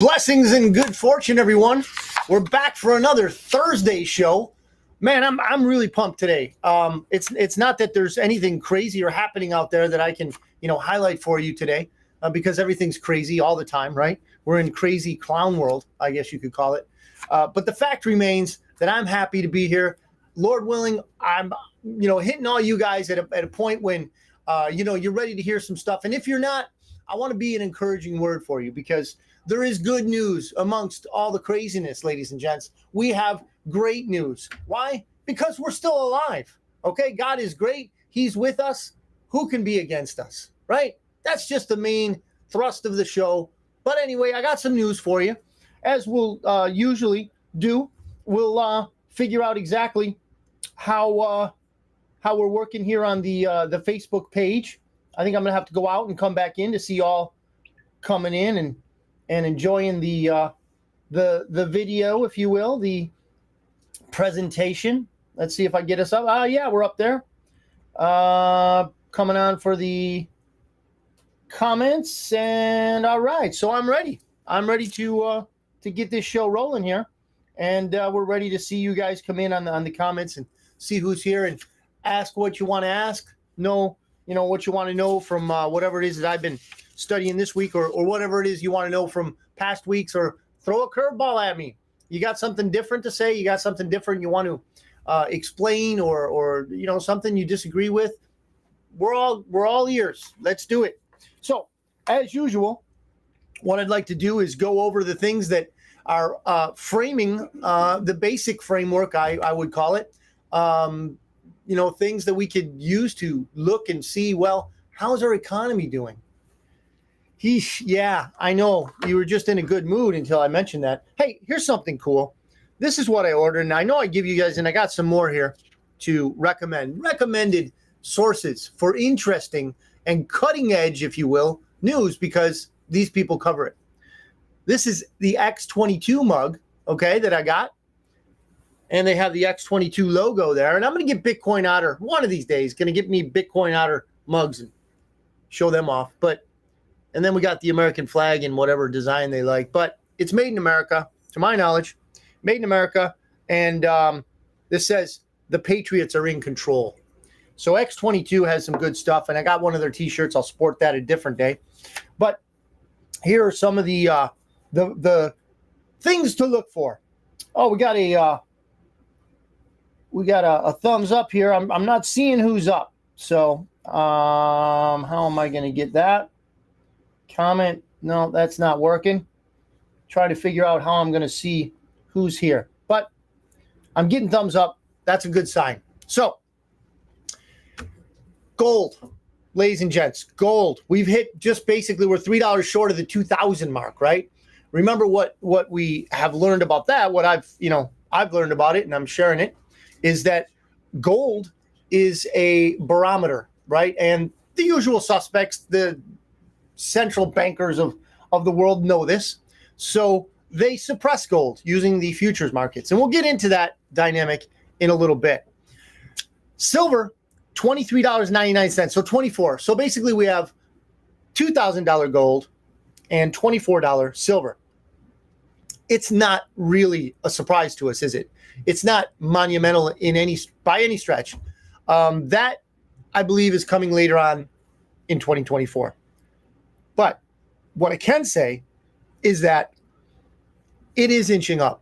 Blessings and good fortune, everyone. We're back for another Thursday show. Man, I'm really pumped today. It's not that there's anything crazy or happening out there that I can highlight for you today, because everything's crazy all the time, right? We're in crazy clown world, I guess you could call it. But the fact remains that I'm happy to be here. Lord willing, I'm hitting all you guys at a point when you're ready to hear some stuff. And if you're not, I want to be an encouraging word for you, because there is good news amongst all the craziness, ladies and gents. We have great news. Why? Because we're still alive. Okay, God is great. He's with us. Who can be against us, right? That's just the main thrust of the show. But anyway, I got some news for you. As we'll usually do, we'll figure out exactly how we're working here on the Facebook page. I think I'm going to have to go out and come back in to see y'all coming in and enjoying the video, if you will, the presentation. Let's see if I get us up. Yeah, we're up there. Coming on for the comments, and all right. So I'm ready. I'm ready to get this show rolling here, and we're ready to see you guys come in on the comments and see who's here and ask what you want to ask. Know what you want to know from whatever it is that I've been studying this week, or whatever it is you want to know from past weeks, or throw a curveball at me. You got something different to say, you got something different you want to explain, or something you disagree with. We're all ears. Let's do it. So as usual, what I'd like to do is go over the things that are framing the basic framework, I would call it. Things that we could use to look and see, well, how's our economy doing? Yeah, I know. You were just in a good mood until I mentioned that. Hey, here's something cool. This is what I ordered, and I know I give you guys, and I got some more here to recommend. Recommended sources for interesting and cutting edge, if you will, news, because these people cover it. This is the X22 mug, okay, that I got. And they have the X22 logo there. And I'm going to get Bitcoin Otter one of these days. Going to get me Bitcoin Otter mugs and show them off. And then we got the American flag in whatever design they like. But it's made in America, to my knowledge. Made in America. And this says the Patriots are in control. So X22 has some good stuff. And I got one of their T-shirts. I'll sport that a different day. But here are some of the things to look for. Oh, we got a thumbs up here. I'm not seeing who's up. So how am I going to get that? Comment. No, that's not working. Try to figure out how I'm going to see who's here. But I'm getting thumbs up. That's a good sign. So gold, ladies and gents, gold. We've hit just basically, we're $3 short of the 2,000 mark, right? Remember what we have learned about that, what I've learned about it, and I'm sharing it, is that gold is a barometer, right? And the usual suspects, the central bankers of the world know this. So they suppress gold using the futures markets. And we'll get into that dynamic in a little bit. Silver, $23.99, so 24. So basically we have $2,000 gold and $24 silver. It's not really a surprise to us, is it? It's not monumental by any stretch. That, I believe, is coming later on in 2024. But what I can say is that it is inching up.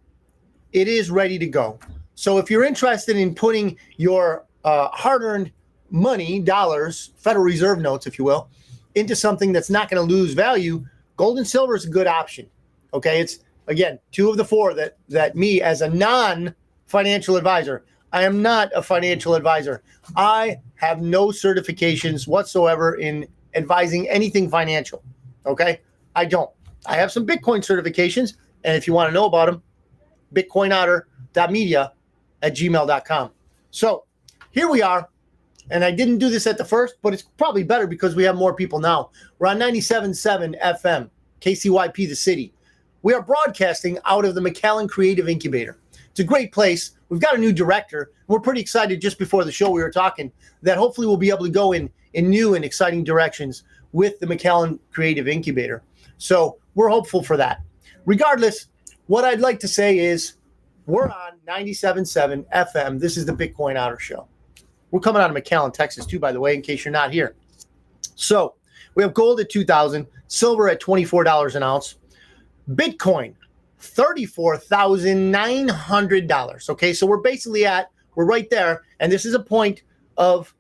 It is ready to go. So if you're interested in putting your hard-earned money, dollars, Federal Reserve notes, if you will, into something that's not going to lose value, gold and silver is a good option. Okay, it's, again, two of the four that me, as a non-financial advisor, I am not a financial advisor. I have no certifications whatsoever in advising anything financial. Okay, I don't. I have some Bitcoin certifications, and if you want to know about them, bitcoinotter.media@gmail.com. So here we are, and I didn't do this at the first, but it's probably better because we have more people now. We're on 97.7 FM, KCYP, the city. We are broadcasting out of the McAllen Creative Incubator. It's a great place. We've got a new director. We're pretty excited. Just before the show, we were talking that hopefully we'll be able to go in new and exciting directions with the McAllen Creative Incubator. So we're hopeful for that. regardless, what I'd like to say is we're on 97.7 FM. This is the Bitcoin Otter Show. We're coming out of McAllen, Texas, too, by the way, in case you're not here. So we have gold at $2,000, silver at $24 an ounce, Bitcoin $34,900. Okay, so we're right there, and this is a point of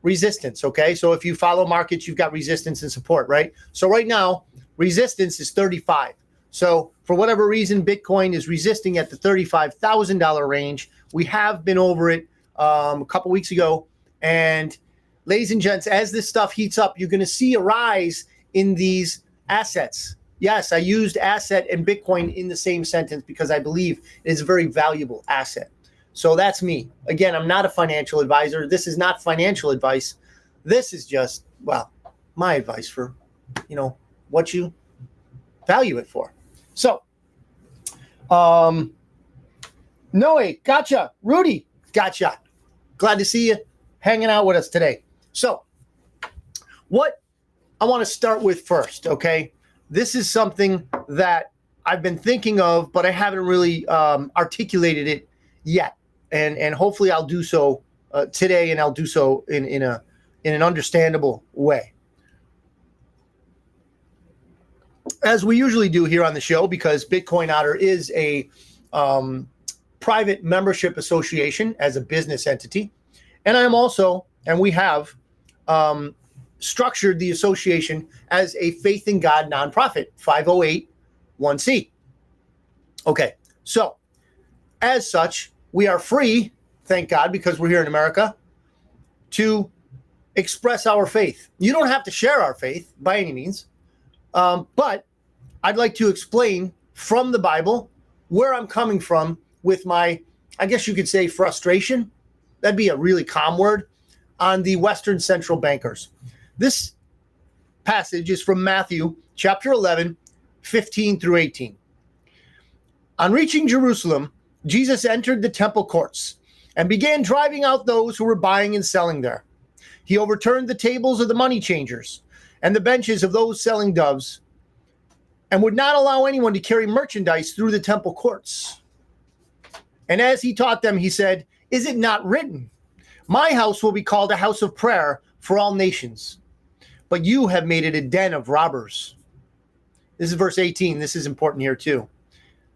resistance. Okay, so if you follow markets, you've got resistance and support, right? So right now, resistance is 35. So for whatever reason, Bitcoin is resisting at the $35,000 range. We have been over it a couple weeks ago, and ladies and gents, as this stuff heats up, you're going to see a rise in these assets. Yes, I used asset and Bitcoin in the same sentence because I believe it is a very valuable asset. So that's me. Again, I'm not a financial advisor. This is not financial advice. This is just, well, my advice for, what you value it for. So, Noe, gotcha. Rudy, gotcha. Glad to see you hanging out with us today. So, what I want to start with first, okay? This is something that I've been thinking of, but I haven't really articulated it yet. And hopefully I'll do so today, and I'll do so in an understandable way. As we usually do here on the show, because Bitcoin Otter is a private membership association as a business entity, and I am also, and we have structured the association as a faith in God nonprofit, 508(c). Okay, so as such, we are free, thank God, because we're here in America, to express our faith. You don't have to share our faith by any means, but I'd like to explain from the Bible where I'm coming from with my, I guess you could say, frustration. That'd be a really calm word on the Western central bankers. This passage is from Matthew chapter 11, 15 through 18. On reaching Jerusalem, Jesus entered the temple courts and began driving out those who were buying and selling there. He overturned the tables of the money changers and the benches of those selling doves, and would not allow anyone to carry merchandise through the temple courts. And as he taught them, he said, "Is it not written, 'My house will be called a house of prayer for all nations'? But you have made it a den of robbers." This is verse 18. This is important here too.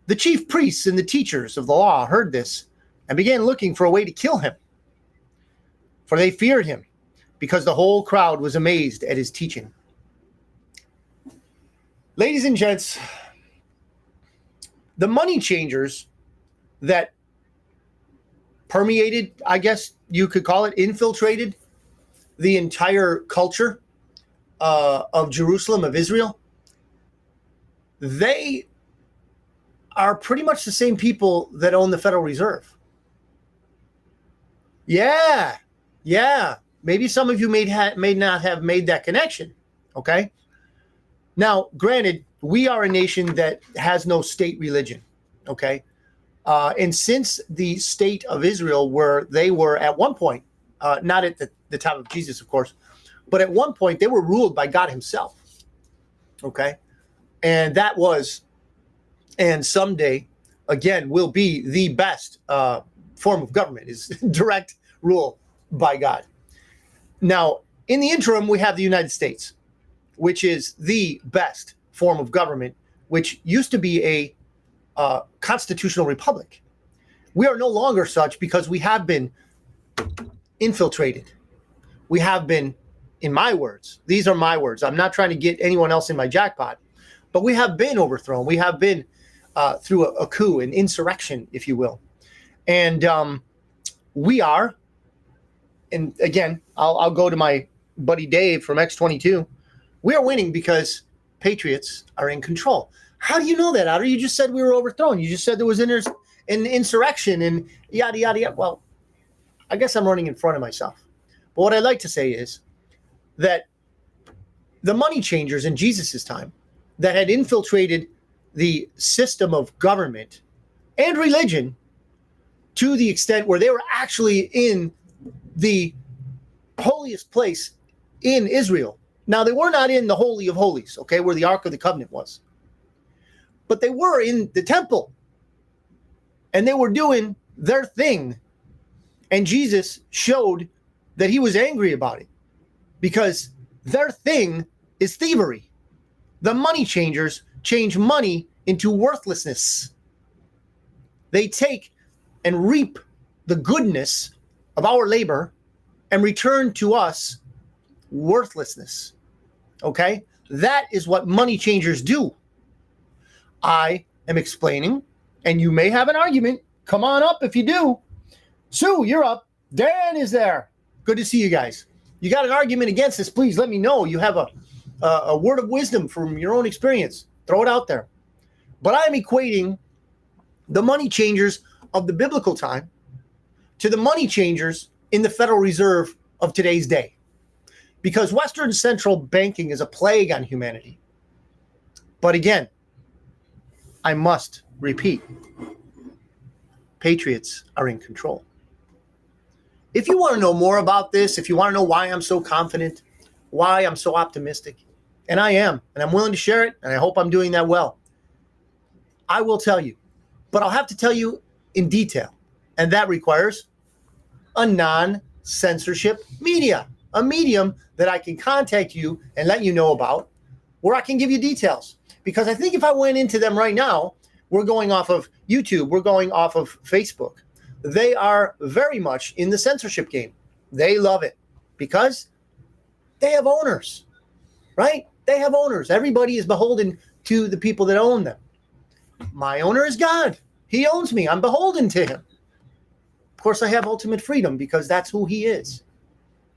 The chief priests and the teachers of the law heard this and began looking for a way to kill him, for they feared him, because the whole crowd was amazed at his teaching. Ladies and gents, the money changers that permeated, I guess you could call it, infiltrated the entire culture of Jerusalem, of Israel, they are pretty much the same people that own the Federal Reserve. Yeah. Maybe some of you may not have made that connection, okay? Now, granted, we are a nation that has no state religion, okay? And since the state of Israel, where they were at one point, not at the time of Jesus, of course, but at one point they were ruled by God himself, okay? And that was, and someday, again, will be the best form of government, is direct rule by God. Now, in the interim, we have the United States, which is the best form of government, which used to be a constitutional republic. We are no longer such because we have been infiltrated. We have been, in my words, these are my words, I'm not trying to get anyone else in my jackpot, but we have been overthrown. We have been through a coup, an insurrection, if you will. And we are, and again, I'll go to my buddy Dave from X22. We are winning because patriots are in control. How do you know that, Otter? You just said we were overthrown. You just said there was an insurrection and yada, yada, yada. Well, I guess I'm running in front of myself. But what I'd like to say is that the money changers in Jesus' time that had infiltrated the system of government and religion to the extent where they were actually in the holiest place in Israel. Now, they were not in the Holy of Holies, okay, where the Ark of the Covenant was. but they were in the temple and they were doing their thing. And Jesus showed that he was angry about it because their thing is thievery. The money changers change money into worthlessness. They take and reap the goodness of our labor and return to us worthlessness. Okay? That is what money changers do. I am explaining, and you may have an argument. Come on up if you do. Sue, you're up. Dan is there. Good to see you guys. You got an argument against this, please let me know. You have a word of wisdom from your own experience. Throw it out there. But I'm equating the money changers of the biblical time to the money changers in the Federal Reserve of today's day. Because Western central banking is a plague on humanity. But again, I must repeat, patriots are in control. If you want to know more about this, if you want to know why I'm so confident, why I'm so optimistic, and I am, and I'm willing to share it, and I hope I'm doing that well, I will tell you. But I'll have to tell you in detail. And that requires a non-censorship media, a medium that I can contact you and let you know about, where I can give you details. Because I think if I went into them right now, we're going off of YouTube, we're going off of Facebook. They are very much in the censorship game. They love it because they have owners, right? They have owners. Everybody is beholden to the people that own them. My owner is God. He owns me. I'm beholden to him. Of course, I have ultimate freedom because that's who he is.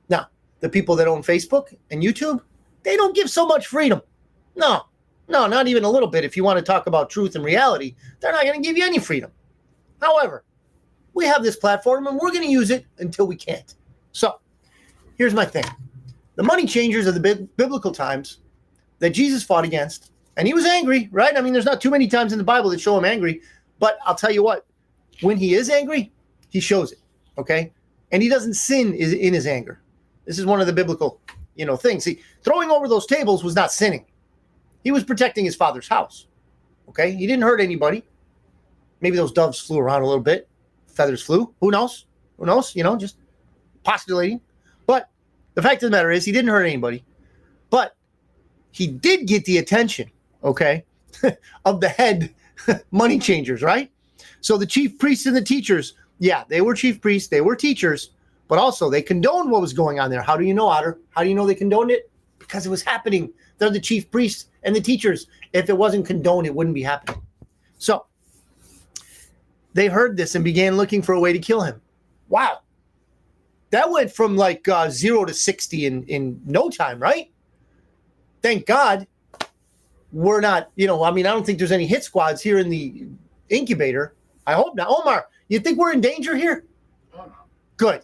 Now, the people that own Facebook and YouTube, they don't give so much freedom. No, not even a little bit. If you want to talk about truth and reality, they're not going to give you any freedom. However, we have this platform and we're going to use it until we can't. So here's my thing. The money changers of the biblical times that Jesus fought against, and he was angry, right? I mean, there's not too many times in the Bible that show him angry, but I'll tell you what, when he is angry, he shows it, okay? And he doesn't sin in his anger. This is one of the biblical, things. See, throwing over those tables was not sinning. He was protecting his father's house, okay? He didn't hurt anybody. Maybe those doves flew around a little bit. Feathers flew. Who knows? Just postulating. But the fact of the matter is he didn't hurt anybody. But he did get the attention, okay, of the head money changers, right? So the chief priests and the teachers, yeah, they were chief priests, they were teachers, but also they condoned what was going on there. How do you know, Otter? How do you know they condoned it? Because it was happening. They're the chief priests and the teachers. If it wasn't condoned, it wouldn't be happening. So they heard this and began looking for a way to kill him. Wow. That went from like 0 to 60 in no time, right? Thank God we're not, I don't think there's any hit squads here in the incubator. I hope not. Omar, you think we're in danger here? Good.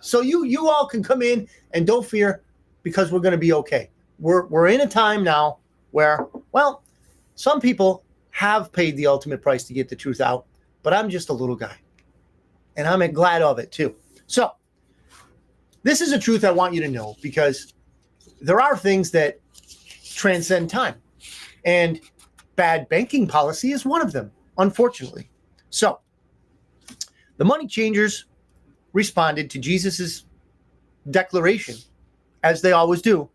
So you all can come in and don't fear because we're going to be okay. We're in a time now where, well, some people have paid the ultimate price to get the truth out, but I'm just a little guy, and I'm glad of it too. So this is a truth I want you to know because there are things that transcend time, and bad banking policy is one of them, unfortunately. So the money changers responded to Jesus's declaration, as they always do,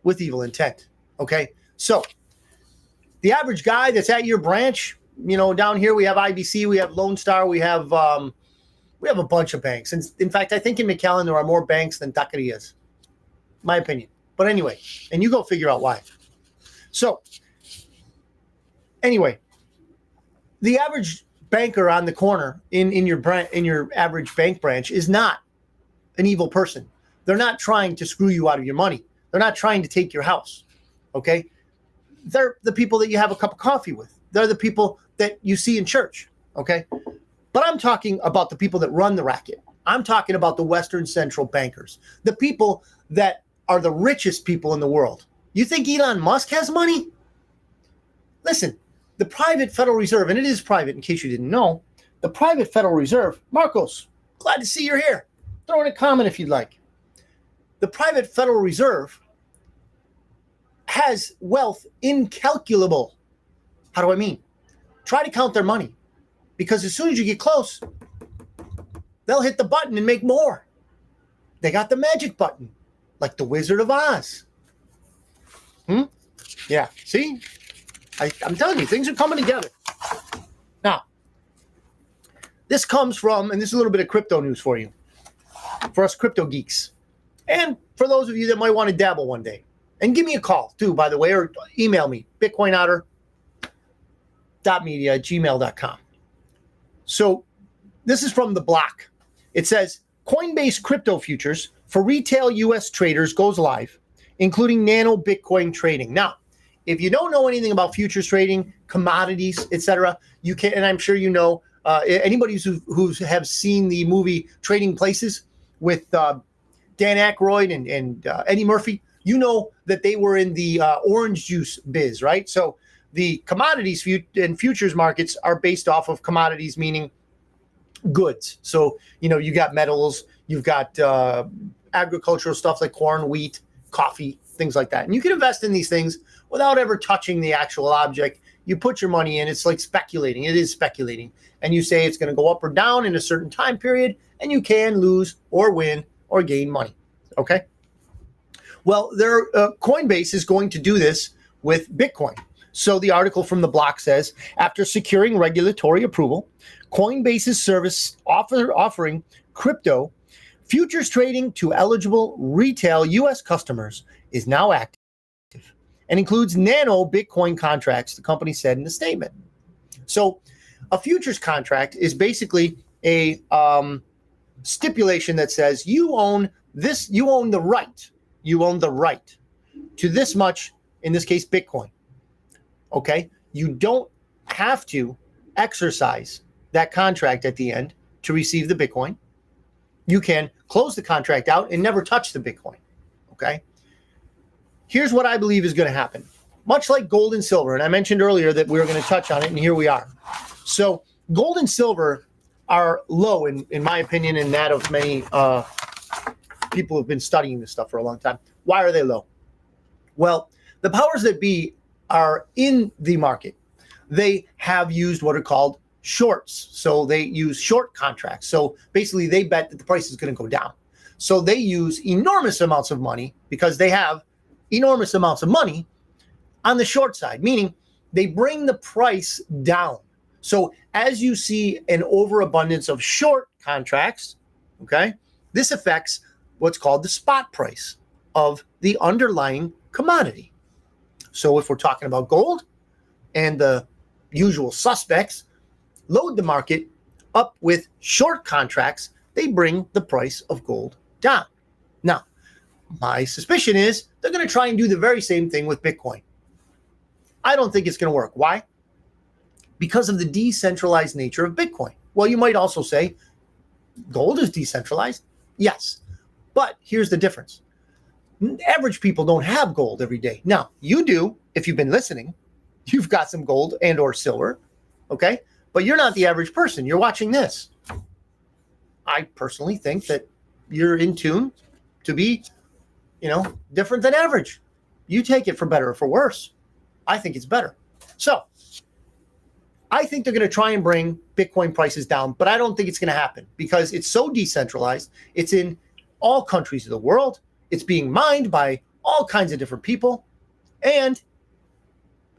with evil intent. Okay, so the average guy that's at your branch, down here we have IBC, we have Lone Star, we have a bunch of banks. And in fact, I think in McAllen there are more banks than taquerias, my opinion. But anyway, and you go figure out why. So anyway, the average banker on the corner in your average bank branch is not an evil person. They're not trying to screw you out of your money. They're not trying to take your house. Okay? They're the people that you have a cup of coffee with. They're the people that you see in church. Okay? But I'm talking about the people that run the racket. I'm talking about the Western central bankers, the people that are the richest people in the world. You think Elon Musk has money? Listen, the private Federal Reserve, and it is private in case you didn't know, the private Federal Reserve, Marcos, glad to see you're here. Throw in a comment if you'd like. The private Federal Reserve has wealth incalculable. How do I mean? Try to count their money, because as soon as you get close, they'll hit the button and make more. They got the magic button, like the Wizard of Oz. Yeah, see? I'm telling you, things are coming together. Now, this comes from, and this is a little bit of crypto news for you, for us crypto geeks, and for those of you that might want to dabble one day. And give me a call, too, by the way, or email me, bitcoinotter.media@gmail.com. So this is from The Block. It says, Coinbase crypto futures for retail U.S. traders goes live, including nano Bitcoin trading. Now, if you don't know anything about futures trading, commodities, etc., you can, and I'm sure you know, anybody who have seen the movie Trading Places with Dan Aykroyd and Eddie Murphy, you know that they were in the orange juice biz, right? So the commodities and futures markets are based off of commodities, meaning goods. So, you got metals, you've got agricultural stuff like corn, wheat, coffee, things like that. And you can invest in these things without ever touching the actual object. You put your money in, it's like speculating. It is speculating. And you say it's going to go up or down in a certain time period, and you can lose or win or gain money. Okay? Well, Coinbase is going to do this with Bitcoin. So the article from The Block says, after securing regulatory approval, Coinbase's service offering crypto futures trading to eligible retail U.S. customers is now active and includes nano Bitcoin contracts, the company said in the statement. So a futures contract is basically a stipulation that says you own the right to this much, in this case, Bitcoin. Okay? You don't have to exercise that contract at the end to receive the Bitcoin. You can close the contract out and never touch the Bitcoin. Okay? Here's what I believe is going to happen. Much like gold and silver, and I mentioned earlier that we were going to touch on it, and here we are. So gold and silver are low, in my opinion, and that of many people who have been studying this stuff for a long time. Why are they low? Well, the powers that be are in the market. They have used what are called shorts. So they use short contracts. So basically they bet that the price is going to go down. So they use enormous amounts of money, because they have enormous amounts of money on the short side, meaning they bring the price down. So as you see an overabundance of short contracts, okay, this affects what's called the spot price of the underlying commodity. So if we're talking about gold, and the usual suspects load the market up with short contracts, they bring the price of gold down. Now, my suspicion is they're going to try and do the very same thing with Bitcoin. I don't think it's going to work. Why? Because of the decentralized nature of Bitcoin. Well, you might also say gold is decentralized. Yes. But here's the difference. Average people don't have gold every day. Now, you do, if you've been listening. You've got some gold and or silver, okay? But you're not the average person. You're watching this. I personally think that you're in tune to be, different than average. You take it for better or for worse. I think it's better. So I think they're going to try and bring Bitcoin prices down, but I don't think it's going to happen because it's so decentralized. It's in all countries of the world. It's being mined by all kinds of different people, and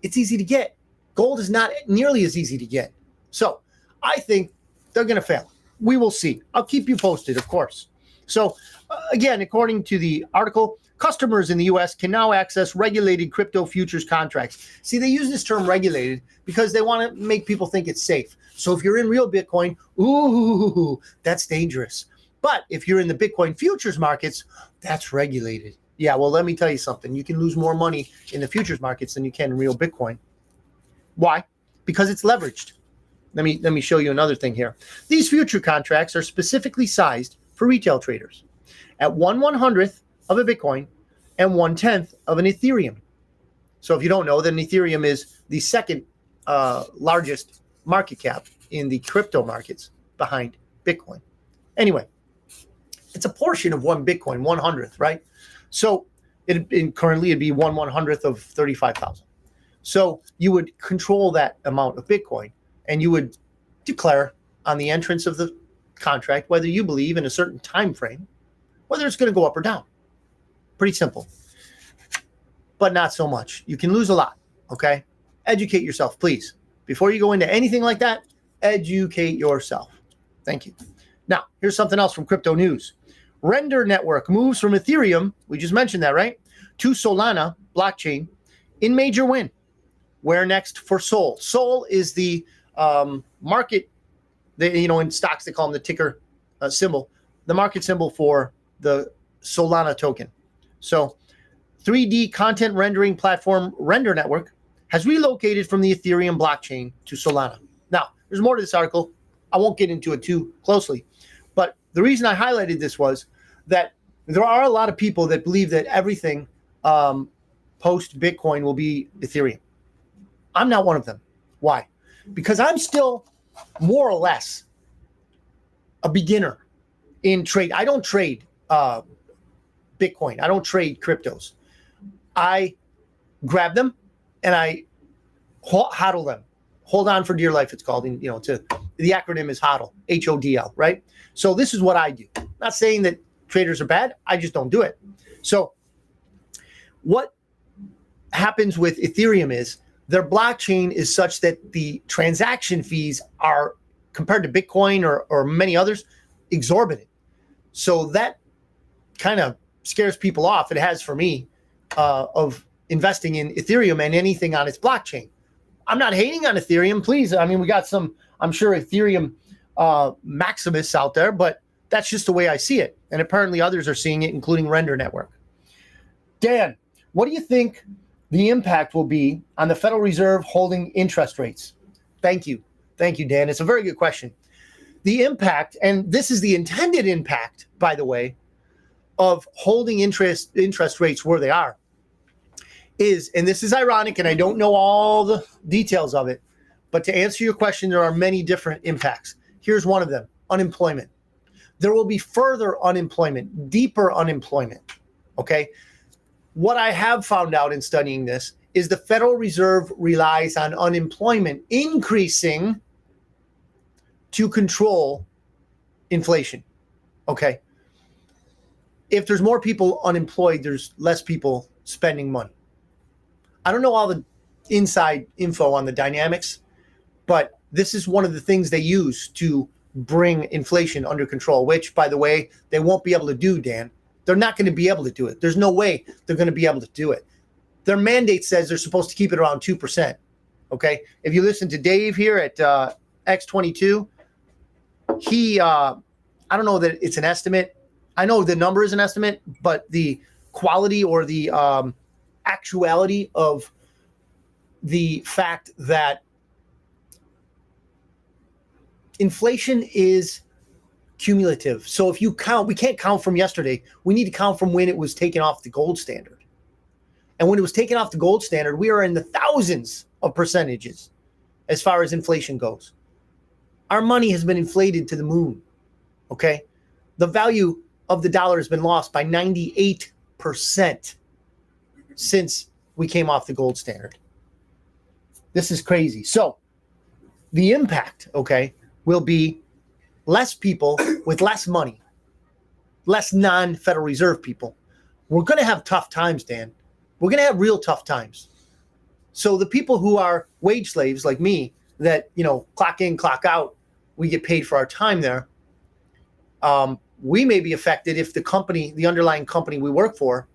it's easy to get. Gold is not nearly as easy to get. So I think they're going to fail. We will see. I'll keep you posted, of course. So again, according to the article, customers in the U.S. can now access regulated crypto futures contracts. See, they use this term regulated because they want to make people think it's safe. So if you're in real Bitcoin, ooh, that's dangerous. But if you're in the Bitcoin futures markets, that's regulated. Yeah, well, let me tell you something. You can lose more money in the futures markets than you can in real Bitcoin. Why? Because it's leveraged. Let me show you another thing here. These future contracts are specifically sized for retail traders at 1/100th of a Bitcoin and 1/10th of an Ethereum. So if you don't know, then Ethereum is the second largest market cap in the crypto markets behind Bitcoin. Anyway, it's a portion of one Bitcoin, 1/100th, right? So currently it'd be 1/100th of 35,000. So you would control that amount of Bitcoin, and you would declare on the entrance of the contract whether you believe in a certain time frame, whether it's going to go up or down. Pretty simple, but not so much. You can lose a lot, okay? Educate yourself, please. Before you go into anything like that, educate yourself. Thank you. Now, here's something else from crypto news. Render Network moves from Ethereum, we just mentioned that, right, to Solana blockchain in major win. Where next for Sol? Sol is the market, in stocks they call them the ticker symbol, the market symbol for the Solana token. So 3D content rendering platform Render Network has relocated from the Ethereum blockchain to Solana. Now, there's more to this article. I won't get into it too closely. But the reason I highlighted this was that there are a lot of people that believe that everything post-Bitcoin will be Ethereum. I'm not one of them. Why? Because I'm still more or less a beginner in trade. I don't trade Bitcoin. I don't trade cryptos. I grab them and I hodl them. Hold on for dear life, it's called. And, the acronym is HODL, HODL, right? So this is what I do. Not saying that traders are bad. I just don't do it. So what happens with Ethereum is their blockchain is such that the transaction fees are, compared to Bitcoin or many others, exorbitant. So that kind of scares people off. It has for me of investing in Ethereum and anything on its blockchain. I'm not hating on Ethereum, please. I mean, we got some, I'm sure, Ethereum maximists out there, but that's just the way I see it. And apparently others are seeing it, including Render Network. Dan, what do you think the impact will be on the Federal Reserve holding interest rates? Thank you. Thank you, Dan. It's a very good question. The impact, and this is the intended impact, by the way, of holding interest rates where they are, is, and this is ironic, and I don't know all the details of it, but to answer your question, there are many different impacts. Here's one of them: unemployment. There will be further unemployment, deeper unemployment, okay? What I have found out in studying this is the Federal Reserve relies on unemployment increasing to control inflation, okay? If there's more people unemployed, there's less people spending money. I don't know all the inside info on the dynamics, but this is one of the things they use to bring inflation under control, which, by the way, they won't be able to do, Dan. They're not going to be able to do it. There's no way they're going to be able to do it. Their mandate says they're supposed to keep it around 2%. Okay. If you listen to Dave here at X22, he, I don't know that it's an estimate. I know the number is an estimate, but the quality or the actuality of the fact that inflation is cumulative. So if you count, we can't count from yesterday. We need to count from when it was taken off the gold standard. And when it was taken off the gold standard, we are in the thousands of percentages as far as inflation goes. Our money has been inflated to the moon, okay? The value of the dollar has been lost by 98% since we came off the gold standard. This is crazy. So the impact, okay, will be less people with less money, less non-Federal Reserve people. We're going to have tough times, Dan. We're going to have real tough times. So the people who are wage slaves like me that, clock in, clock out, we get paid for our time there. We may be affected if the company, the underlying company we work for,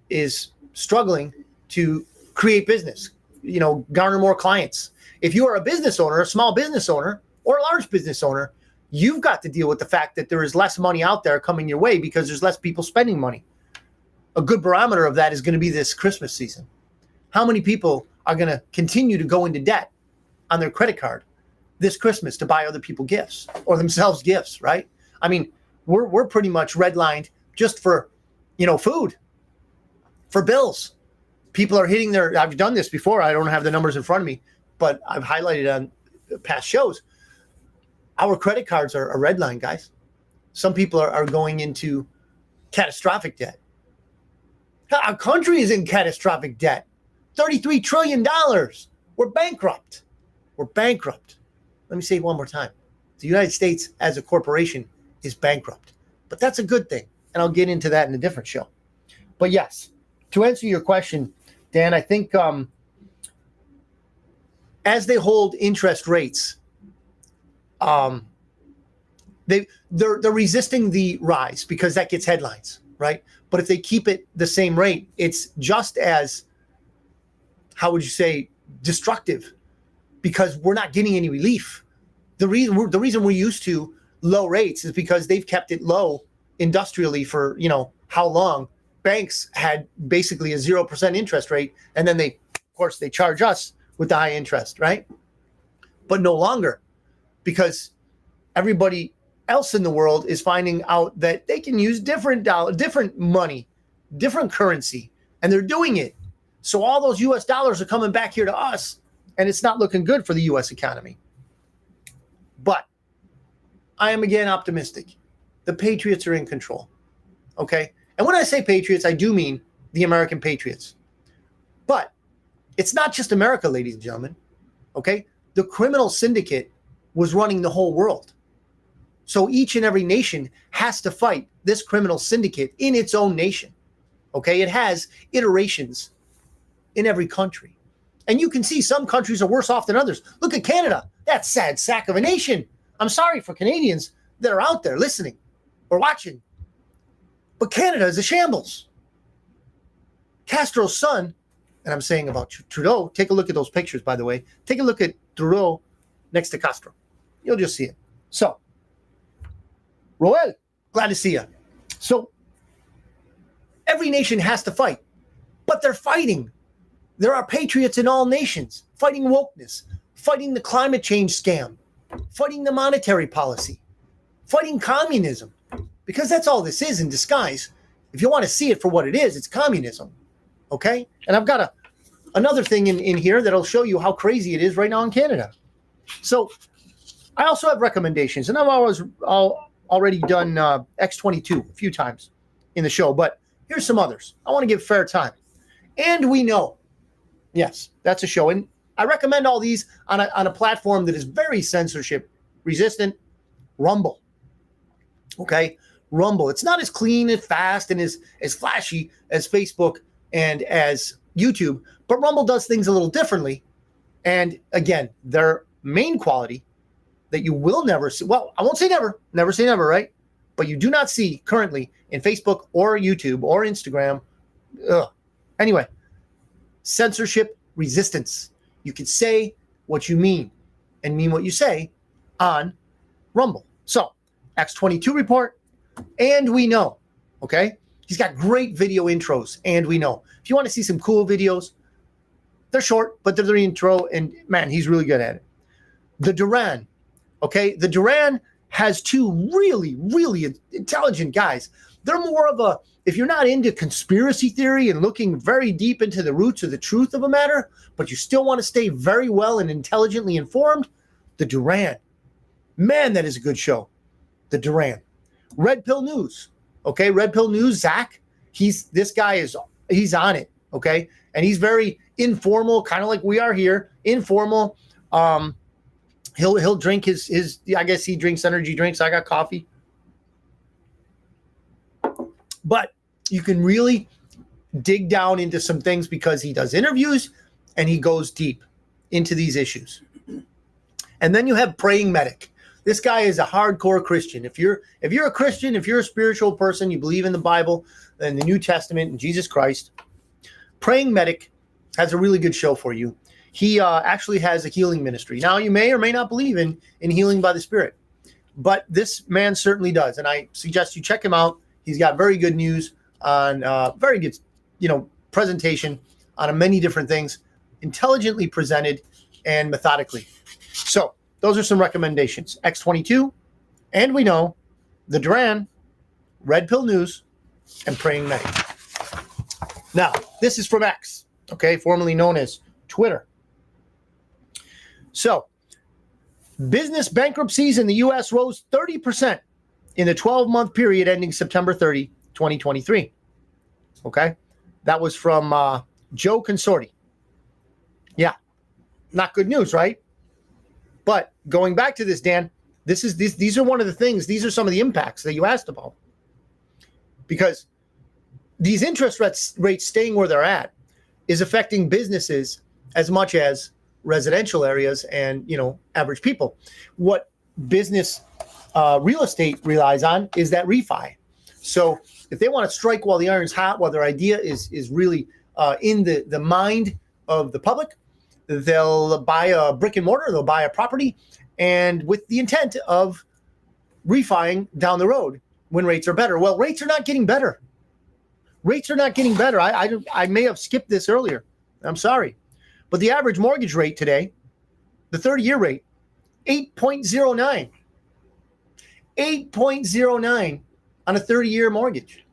is struggling to create business, garner more clients. If you are a business owner, a small business owner, or a large business owner, you've got to deal with the fact that there is less money out there coming your way because there's less people spending money. A good barometer of that is going to be this Christmas season. How many people are going to continue to go into debt on their credit card this Christmas to buy other people gifts or themselves gifts, right? I mean, we're pretty much redlined just for, food, for bills. People are hitting I've done this before. I don't have the numbers in front of me, but I've highlighted on past shows. Our credit cards are redline, guys. Some people are going into catastrophic debt. Our country is in catastrophic debt. $33 trillion. We're bankrupt. We're bankrupt. Let me say it one more time. The United States as a corporation is bankrupt. But that's a good thing. And I'll get into that in a different show. But yes, to answer your question, Dan, I think as they hold interest rates, they're resisting the rise because that gets headlines, right? But if they keep it the same rate, it's just as, how would you say, destructive, because we're not getting any relief. The reason we're used to low rates is because they've kept it low industrially for, how long? Banks had basically a 0% interest rate, and then they charge us with the high interest, right? But no longer, because everybody else in the world is finding out that they can use different money, different currency, and they're doing it. So all those US dollars are coming back here to us, and it's not looking good for the US economy. But I am again optimistic. The Patriots are in control. Okay? And when I say Patriots, I do mean the American Patriots. But it's not just America, ladies and gentlemen. Okay? The criminal syndicate was running the whole world. So each and every nation has to fight this criminal syndicate in its own nation. Okay? It has iterations in every country. And you can see some countries are worse off than others. Look at Canada. That sad sack of a nation. I'm sorry for Canadians that are out there listening or watching. But Canada is a shambles. Castro's son, and I'm saying about Trudeau, take a look at those pictures, by the way. Take a look at Trudeau next to Castro. You'll just see it. So, Roel, glad to see you. So, every nation has to fight, but they're fighting. There are patriots in all nations fighting wokeness, fighting the climate change scam, fighting the monetary policy, fighting communism, because that's all this is in disguise. If you want to see it for what it is, it's communism. Okay? And I've got another thing in here that'll show you how crazy it is right now in Canada. So I also have recommendations, and I've already done X22 a few times in the show, but here's some others. I want to give fair time. And we know, yes, that's a show. And I recommend all these on a platform that is very censorship resistant, Rumble. Okay? Rumble. It's not as clean and fast and as flashy as Facebook and as YouTube, but Rumble does things a little differently. And again, their main quality that you will never see, well, I won't say never say never, right? But you do not see currently in Facebook or YouTube or Instagram. Anyway, censorship resistance. You can say what you mean and mean what you say on Rumble. So, X22 report, and we know, okay? He's got great video intros, and we know. If you want to see some cool videos, they're short, but they're the intro, and man, he's really good at it. The Duran, okay? The Duran has two really, really intelligent guys. They're more of a, if you're not into conspiracy theory and looking very deep into the roots of the truth of a matter, but you still want to stay very well and intelligently informed, the Duran. Man, that is a good show. The Duran. Red Pill News. Okay, Red Pill News, Zach, he's on it, okay? And he's very informal, kind of like we are here, informal. He'll drink his I guess he drinks energy drinks. I got coffee. But you can really dig down into some things because he does interviews and he goes deep into these issues. And then you have Praying Medic. This guy is a hardcore Christian. If you're a Christian, if you're a spiritual person, you believe in the Bible and the New Testament and Jesus Christ, Praying Medic has a really good show for you. He actually has a healing ministry. Now, you may or may not believe in healing by the Spirit, but this man certainly does. And I suggest you check him out. He's got very good news on very good, presentation on many different things, intelligently presented and methodically. So those are some recommendations. X22, and we know, the Duran, Red Pill News, and Praying Medic. Now, this is from X, okay, formerly known as Twitter. So, business bankruptcies in the U.S. rose 30% in the 12-month period ending September 30, 2023. Okay? That was from Joe Consorti. Yeah, not good news, right? But going back to this, Dan, these are one of the things, these are some of the impacts that you asked about. Because these interest rates staying where they're at is affecting businesses as much as residential areas and, average people. What business real estate relies on is that refi. So if they want to strike while the iron's hot, while their idea is really in the mind of the public, they'll buy a brick and mortar, they'll buy a property, and with the intent of refining down the road when rates are better. Well, rates are not getting better. Rates are not getting better. I may have skipped this earlier. I'm sorry. But the average mortgage rate today, the 30-year rate, 8.09. 8.09 on a 30-year mortgage.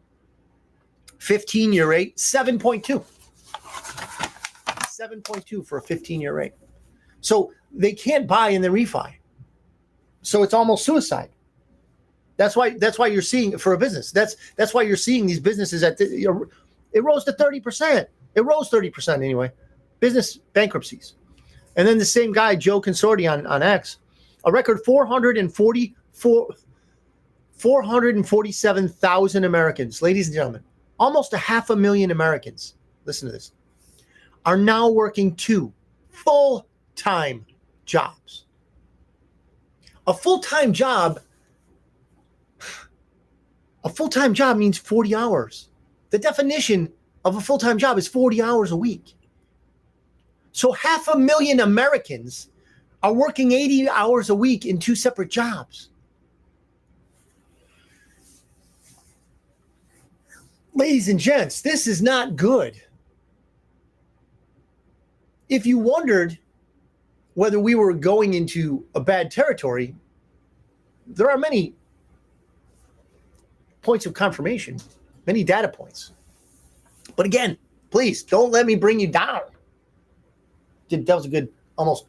15-year rate, 7.2. 7.2 for a 15-year rate. So they can't buy in the refi. So it's almost suicide. That's why you're seeing for a business. That's why you're seeing these businesses it rose to 30%. It rose 30% anyway. Business bankruptcies. And then the same guy, Joe Consorti on X, a record 447,000 Americans, ladies and gentlemen, almost 500,000 Americans, listen to this, are now working 2 full-time jobs. A full-time job means 40 hours. The definition of a full-time job is 40 hours a week. So 500,000 Americans are working 80 hours a week in 2 separate jobs. Ladies and gents, this is not good. If you wondered whether we were going into a bad territory, there are many points of confirmation, many data points. But again, please don't let me bring you down. That was a good, almost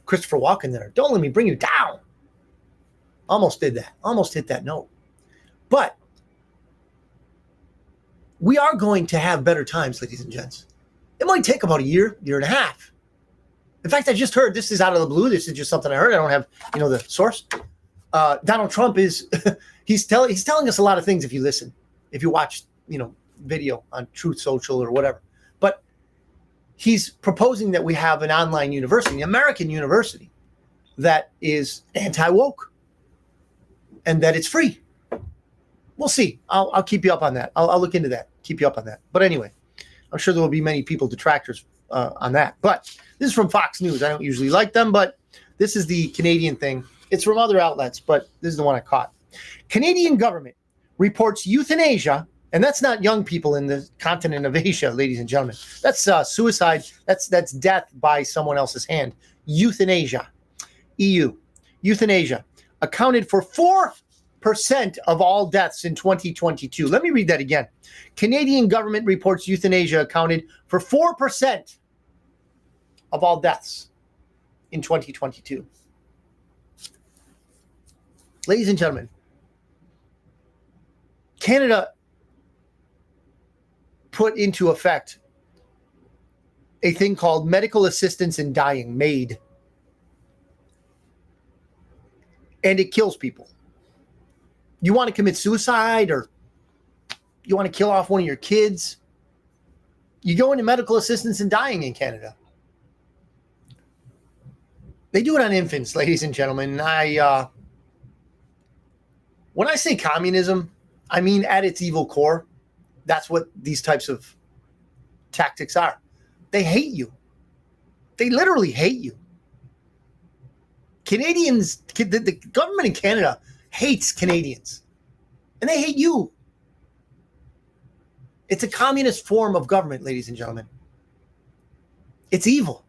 Christopher Walken there. Don't let me bring you down. Almost did that. Almost hit that note. But we are going to have better times, ladies and gents. It might take about a year and a half. In fact, I just heard, this is out of the blue. This is just something I heard. I don't have, the source. Donald Trump is, he's telling us a lot of things if you listen, if you watch, video on Truth Social or whatever. But he's proposing that we have an online university, an American university, that is anti-woke and that it's free. We'll see. I'll keep you up on that. I'll look into that, keep you up on that. But anyway, I'm sure there will be many people, detractors on that. But this is from Fox News. I don't usually like them, but this is the Canadian thing. It's from other outlets, but this is the one I caught. Canadian government reports euthanasia, and that's not young people in the continent of Asia, ladies and gentlemen. That's suicide. That's death by someone else's hand. Euthanasia. EU. Euthanasia accounted for 4% of all deaths in 2022. Let me read that again. Canadian government reports euthanasia accounted for 4% of all deaths in 2022. Ladies and gentlemen, Canada put into effect a thing called medical assistance in dying, MAID. And it kills people. You want to commit suicide or you want to kill off one of your kids, you go into medical assistance in dying in Canada. They do it on infants, ladies and gentlemen. When I say communism, I mean at its evil core. That's what these types of tactics are. They hate you. They literally hate you. Canadians, the government in Canada hates Canadians. And they hate you. It's a communist form of government, ladies and gentlemen. It's evil.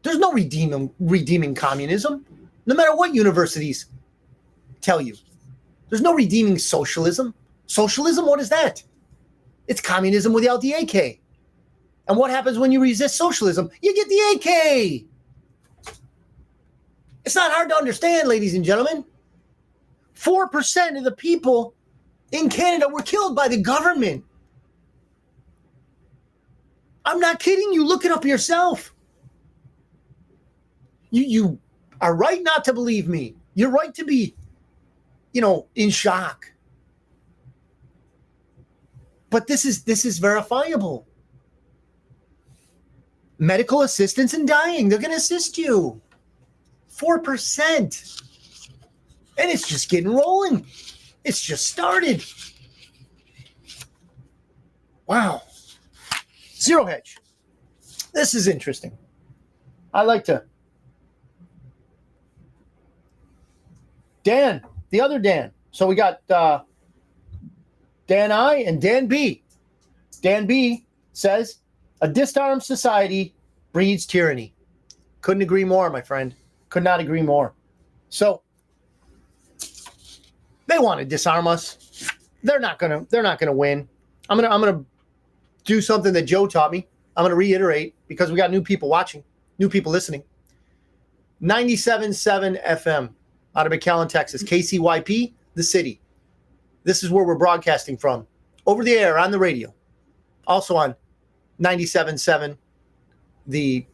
There's no redeeming communism, no matter what universities tell you. There's no redeeming socialism. Socialism, what is that? It's communism without the AK. And what happens when you resist socialism? You get the AK. It's not hard to understand, ladies and gentlemen. 4% of the people in Canada were killed by the government. I'm not kidding you. Look it up yourself. You are right not to believe me. You're right to be, in shock. But this is verifiable. Medical assistance in dying. They're going to assist you. 4%. And it's just getting rolling. It's just started. Wow. Zero hedge. This is interesting. I like to. Dan, the other Dan. So we got Dan I and Dan B. Dan B says, a disarmed society breeds tyranny. Couldn't agree more, my friend. Could not agree more. So they want to disarm us. They're not gonna win. I'm gonna do something that Joe taught me. I'm gonna reiterate because we got new people watching, new people listening. 97.7 FM out of McAllen, Texas. KCYP, the city. This is where we're broadcasting from. Over the air, on the radio. Also on 97.7, the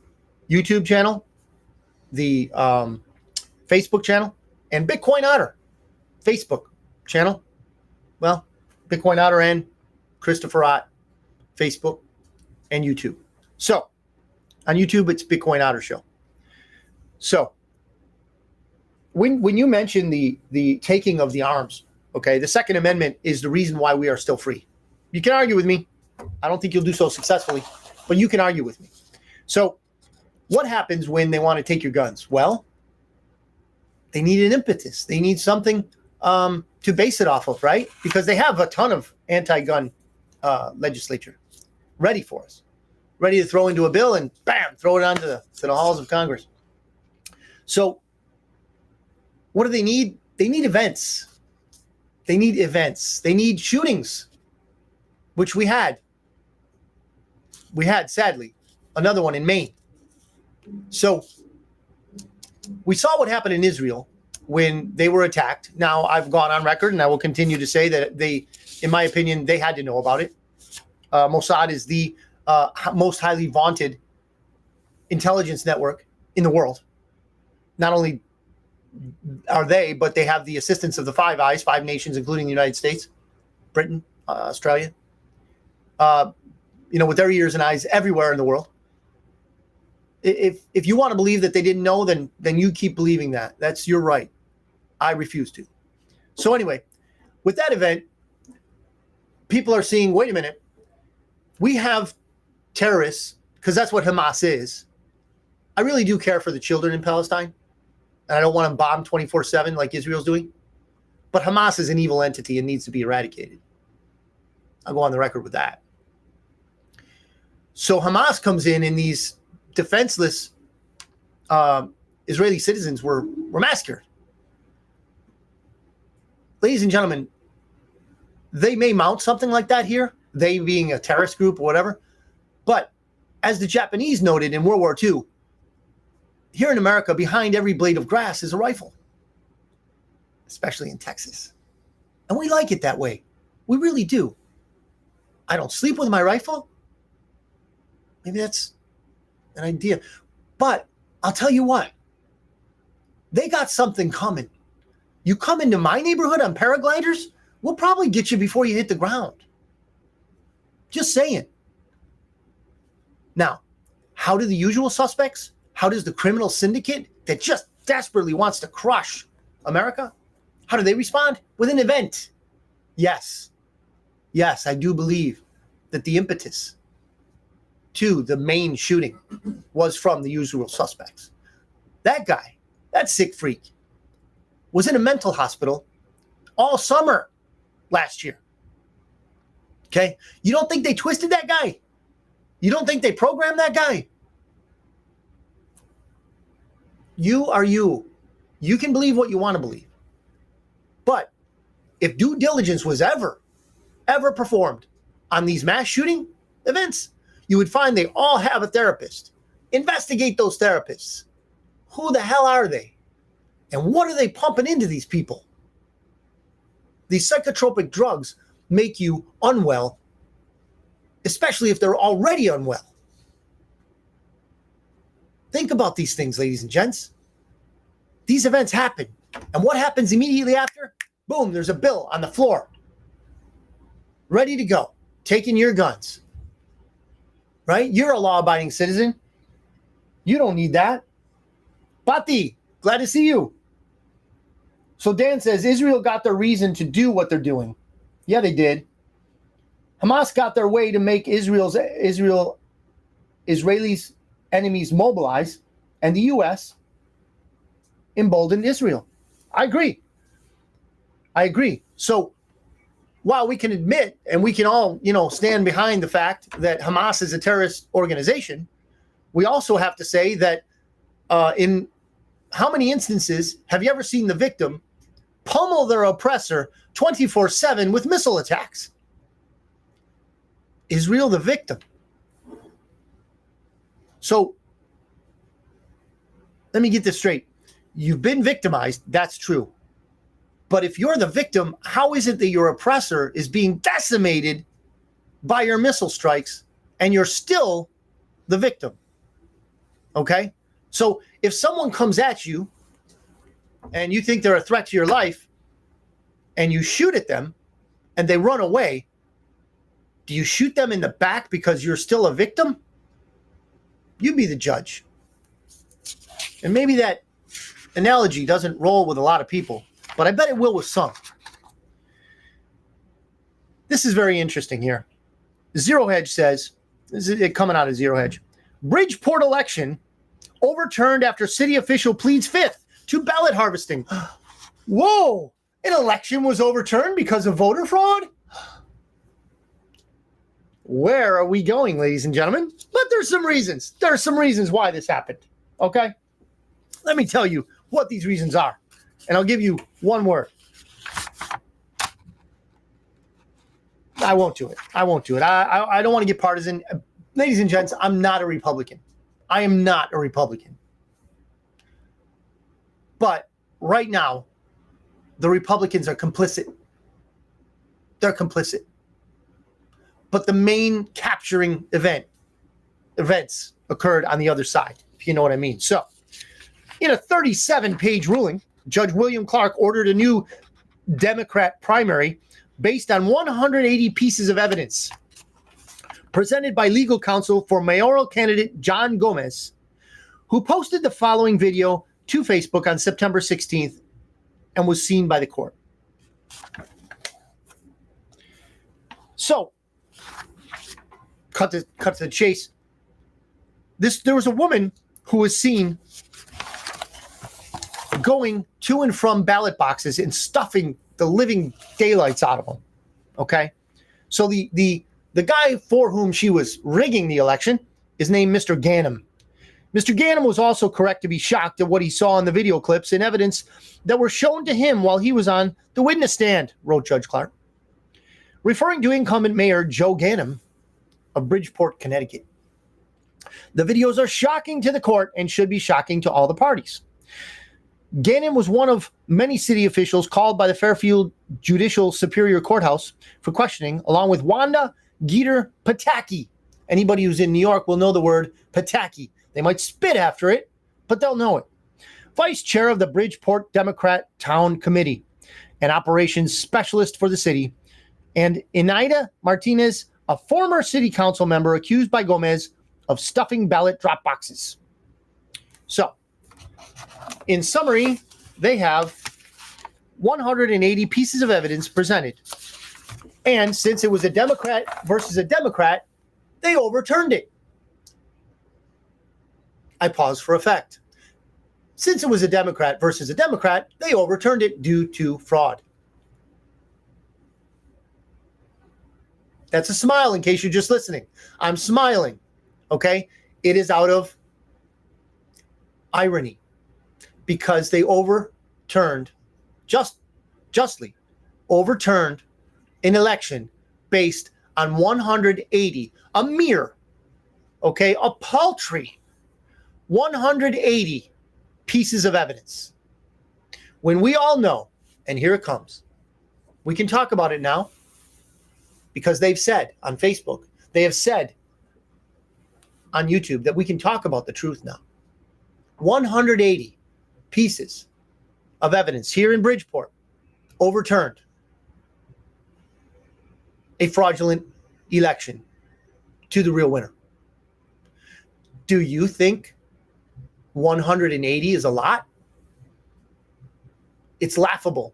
YouTube channel, the Facebook channel, and Bitcoin Otter Facebook channel. Well, Bitcoin Otter and Christopher Ott, Facebook and YouTube. So on YouTube, it's Bitcoin Otter Show. So when you mention the taking of the arms, okay, the Second Amendment is the reason why we are still free. You can argue with me. I don't think you'll do so successfully, but you can argue with me. So what happens when they want to take your guns? Well, they need an impetus. They need something to base it off of, right? Because they have a ton of anti-gun legislature ready for us, ready to throw into a bill and bam, throw it onto to the halls of Congress. So what do they need? They need events. They need events. They need shootings, which we had. We had, sadly, another one in Maine. So we saw what happened in Israel when they were attacked. Now, I've gone on record, and I will continue to say that they, in my opinion, they had to know about it. Mossad is the most highly vaunted intelligence network in the world. Not only are they, but they have the assistance of the Five Eyes, 5 nations, including the United States, Britain, Australia, with their ears and eyes everywhere in the world. If you want to believe that they didn't know, then you keep believing that. That's your right. I refuse to. So anyway, with that event, people are seeing, wait a minute, we have terrorists, because that's what Hamas is. I really do care for the children in Palestine, and I don't want them bombed 24/7 like Israel's doing. But Hamas is an evil entity and needs to be eradicated. I'll go on the record with that. So Hamas comes in, and these defenseless Israeli citizens were massacred. Ladies and gentlemen, they may mount something like that here, they being a terrorist group or whatever. But as the Japanese noted in World War II, here in America, behind every blade of grass is a rifle, especially in Texas. And we like it that way. We really do. I don't sleep with my rifle. Maybe that's an idea. But I'll tell you what, they got something coming. You come into my neighborhood on paragliders, we'll probably get you before you hit the ground. Just saying. Now, how do the usual suspects, how does the criminal syndicate that just desperately wants to crush America, how do they respond? With an event. Yes, I do believe that the impetus to the main shooting was from the usual suspects. That guy, that sick freak, was in a mental hospital all summer last year. Okay? You don't think they twisted that guy? You don't think they programmed that guy? You are you. You can believe what you want to believe. But if due diligence was ever performed on these mass shooting events, you would find they all have a therapist. Investigate those therapists. Who the hell are they? And what are they pumping into these people? These psychotropic drugs make you unwell, especially if they're already unwell. Think about these things, ladies and gents. These events happen. And what happens immediately after? Boom, there's a bill on the floor. Ready to go. Taking your guns. Right? You're a law-abiding citizen. You don't need that. Pati, glad to see you. So Dan says, Israel got their reason to do what they're doing. Yeah, they did. Hamas got their way to make Israelis enemies mobilize, and the U.S. emboldened Israel. I agree. So while we can admit, and we can all, stand behind the fact that Hamas is a terrorist organization, we also have to say that in how many instances have you ever seen the victim pummel their oppressor 24/7 with missile attacks? Israel the victim. So let me get this straight. You've been victimized. That's true. But if you're the victim, how is it that your oppressor is being decimated by your missile strikes and you're still the victim? Okay? So if someone comes at you and you think they're a threat to your life and you shoot at them and they run away, do you shoot them in the back because you're still a victim? You be the judge. And maybe that analogy doesn't roll with a lot of people, but I bet it will with some. This is very interesting here. Zero Hedge says, this is it coming out of Zero Hedge, Bridgeport election overturned after city official pleads fifth to ballot harvesting. Whoa, an election was overturned because of voter fraud? Where are we going, ladies and gentlemen? But there's some reasons. There are some reasons why this happened, okay? Let me tell you what these reasons are, and I'll give you one word. I won't do it. I don't want to get partisan. Ladies and gents, I'm not a Republican. I am not a Republican. But right now, the Republicans are complicit. They're complicit. But the main capturing events occurred on the other side, if you know what I mean. So, in a 37-page ruling, Judge William Clark ordered a new Democrat primary based on 180 pieces of evidence presented by legal counsel for mayoral candidate John Gomez, who posted the following video to Facebook on September 16th and was seen by the court. So, cut to the chase. There was a woman who was seen going to and from ballot boxes and stuffing the living daylights out of them. Okay, so the guy for whom she was rigging the election is named Mr. Ganim. Mr. Ganim was also correct to be shocked at what he saw in the video clips and evidence that were shown to him while he was on the witness stand, wrote Judge Clark, referring to incumbent Mayor Joe Ganim of Bridgeport, Connecticut. The videos are shocking to the court and should be shocking to all the parties. Ganim was one of many city officials called by the Fairfield Judicial Superior Courthouse for questioning, along with Wanda Geter Pataki. Anybody who's in New York will know the word Pataki. They might spit after it, but they'll know it. Vice chair of the Bridgeport Democrat Town Committee, an operations specialist for the city, and Inaida Martinez, a former city council member accused by Gomez of stuffing ballot drop boxes. So, in summary, they have 180 pieces of evidence presented. And since it was a Democrat versus a Democrat, they overturned it. I pause for effect. Since it was a Democrat versus a Democrat, they overturned it due to fraud. That's a smile in case you're just listening. I'm smiling, okay? It is out of irony because they overturned, justly overturned an election based on 180, a mere, okay, a paltry 180 pieces of evidence. When we all know, and here it comes, we can talk about it now because they've said on Facebook, they have said on YouTube that we can talk about the truth now. 180 pieces of evidence here in Bridgeport overturned a fraudulent election to the real winner. Do you think 180 is a lot? It's laughable.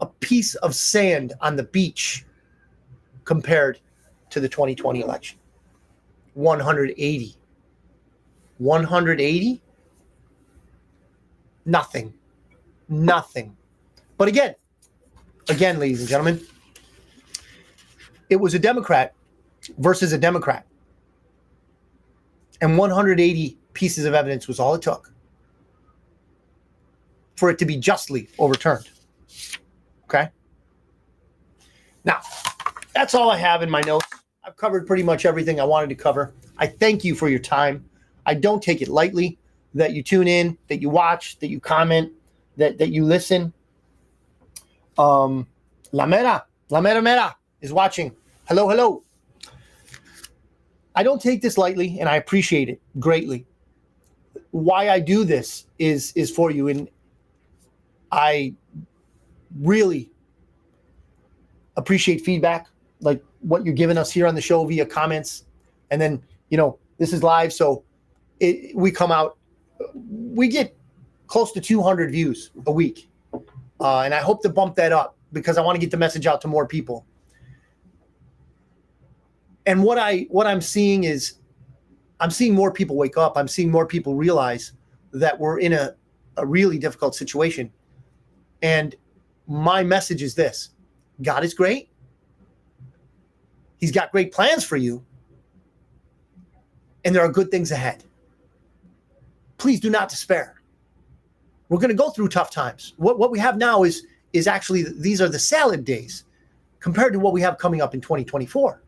A piece of sand on the beach compared to the 2020 election. 180. 180? Nothing. But again, ladies and gentlemen, it was a Democrat versus a Democrat. And 180 pieces of evidence was all it took for it to be justly overturned. Okay? Now, that's all I have in my notes. I've covered pretty much everything I wanted to cover. I thank you for your time. I don't take it lightly that you tune in, that you watch, that you comment, that you listen. La Mera is watching. Hello. I don't take this lightly, and I appreciate it greatly. Why I do this is for you, and I really appreciate feedback, like what you're giving us here on the show via comments. And then, this is live, so we come out, we get close to 200 views a week. And I hope to bump that up because I want to get the message out to more people. And what I'm seeing is I'm seeing more people wake up. I'm seeing more people realize that we're in a really difficult situation. And my message is this: God is great. He's got great plans for you. And there are good things ahead. Please do not despair. We're going to go through tough times. What we have now is actually, these are the salad days compared to what we have coming up in 2024.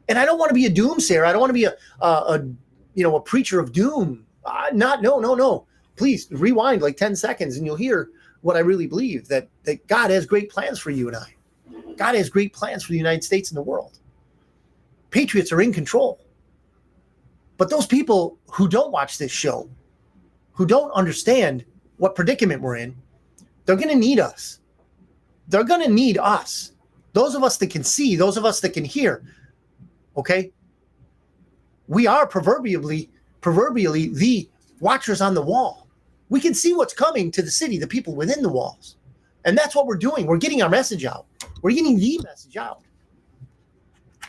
And I don't want to be a doomsayer. I don't want to be a preacher of doom. No. Please rewind like 10 seconds and you'll hear what I really believe, that God has great plans for you and I. God has great plans for the United States and the world. Patriots are in control. But those people who don't watch this show, who don't understand what predicament we're in, they're going to need us. They're going to need us. Those of us that can see, those of us that can hear, okay? We are proverbially the watchers on the wall. We can see what's coming to the city, the people within the walls. And that's what we're doing. We're getting our message out. We're getting the message out.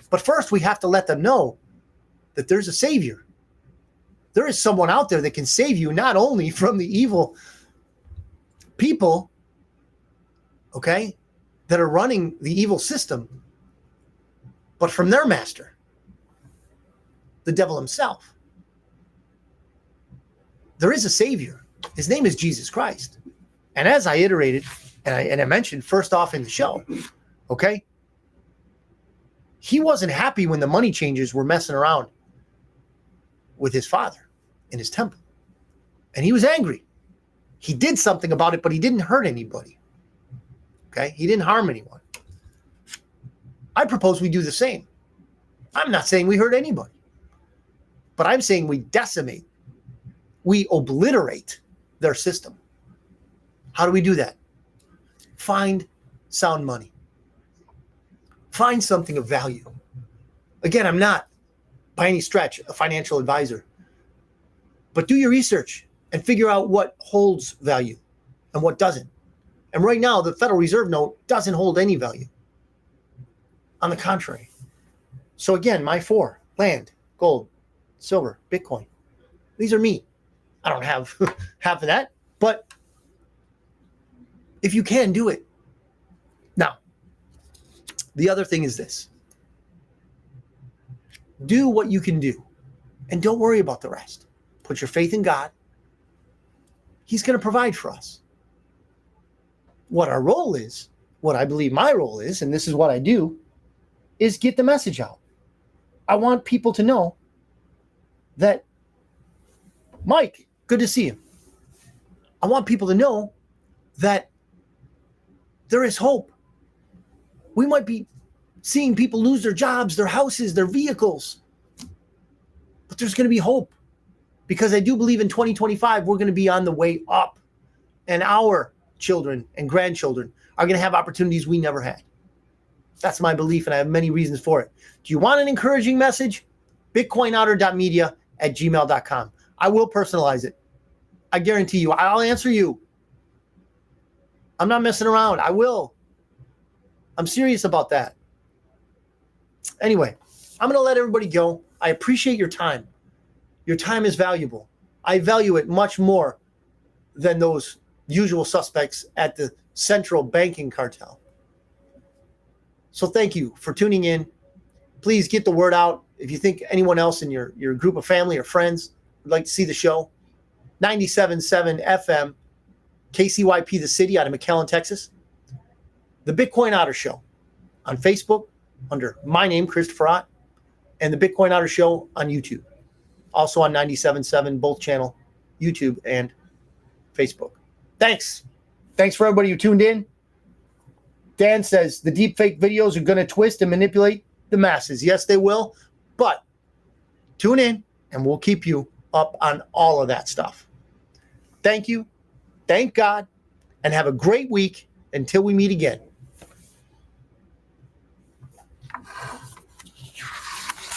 But first, we have to let them know that there's a savior. There is someone out there that can save you not only from the evil people, okay, that are running the evil system, but from their master, the devil himself. There is a savior. His name is Jesus Christ. And as I iterated, and I mentioned first off in the show, okay, he wasn't happy when the money changers were messing around with his father in his temple. And he was angry. He did something about it, but he didn't hurt anybody. Okay? He didn't harm anyone. I propose we do the same. I'm not saying we hurt anybody, but I'm saying we decimate, we obliterate their system. How do we do that? Find sound money. Find something of value. Again, I'm not by any stretch a financial advisor, but do your research and figure out what holds value and what doesn't. And right now, the Federal Reserve note doesn't hold any value. On the contrary. So again, my four: land, gold, silver, Bitcoin. These are me. I don't have half of that, but if you can, do it. Now, the other thing is this. Do what you can do and don't worry about the rest. Put your faith in God. He's going to provide for us. What our role is, what I believe my role is, and this is what I do, is get the message out. I want people to know that, Mike, good to see you. I want people to know that there is hope. We might be seeing people lose their jobs, their houses, their vehicles, but there's going to be hope because I do believe in 2025, we're going to be on the way up, and our children and grandchildren are going to have opportunities we never had. That's my belief, and I have many reasons for it. Do you want an encouraging message? bitcoinotter.media@gmail.com. I will personalize it. I guarantee you. I'll answer you. I'm not messing around. I will. I'm serious about that. Anyway, I'm going to let everybody go. I appreciate your time. Your time is valuable. I value it much more than those usual suspects at the central banking cartel. So thank you for tuning in. Please get the word out. If you think anyone else in your group of family or friends would like to see the show, 97.7 FM, KCYP The City out of McAllen, Texas. The Bitcoin Otter Show on Facebook under my name, Christopher Ott, and the Bitcoin Otter Show on YouTube. Also on 97.7, both channel, YouTube and Facebook. Thanks. Thanks for everybody who tuned in. Dan says the deepfake videos are going to twist and manipulate the masses. Yes, they will. But tune in and we'll keep you up on all of that stuff. Thank you. Thank God. And have a great week until we meet again.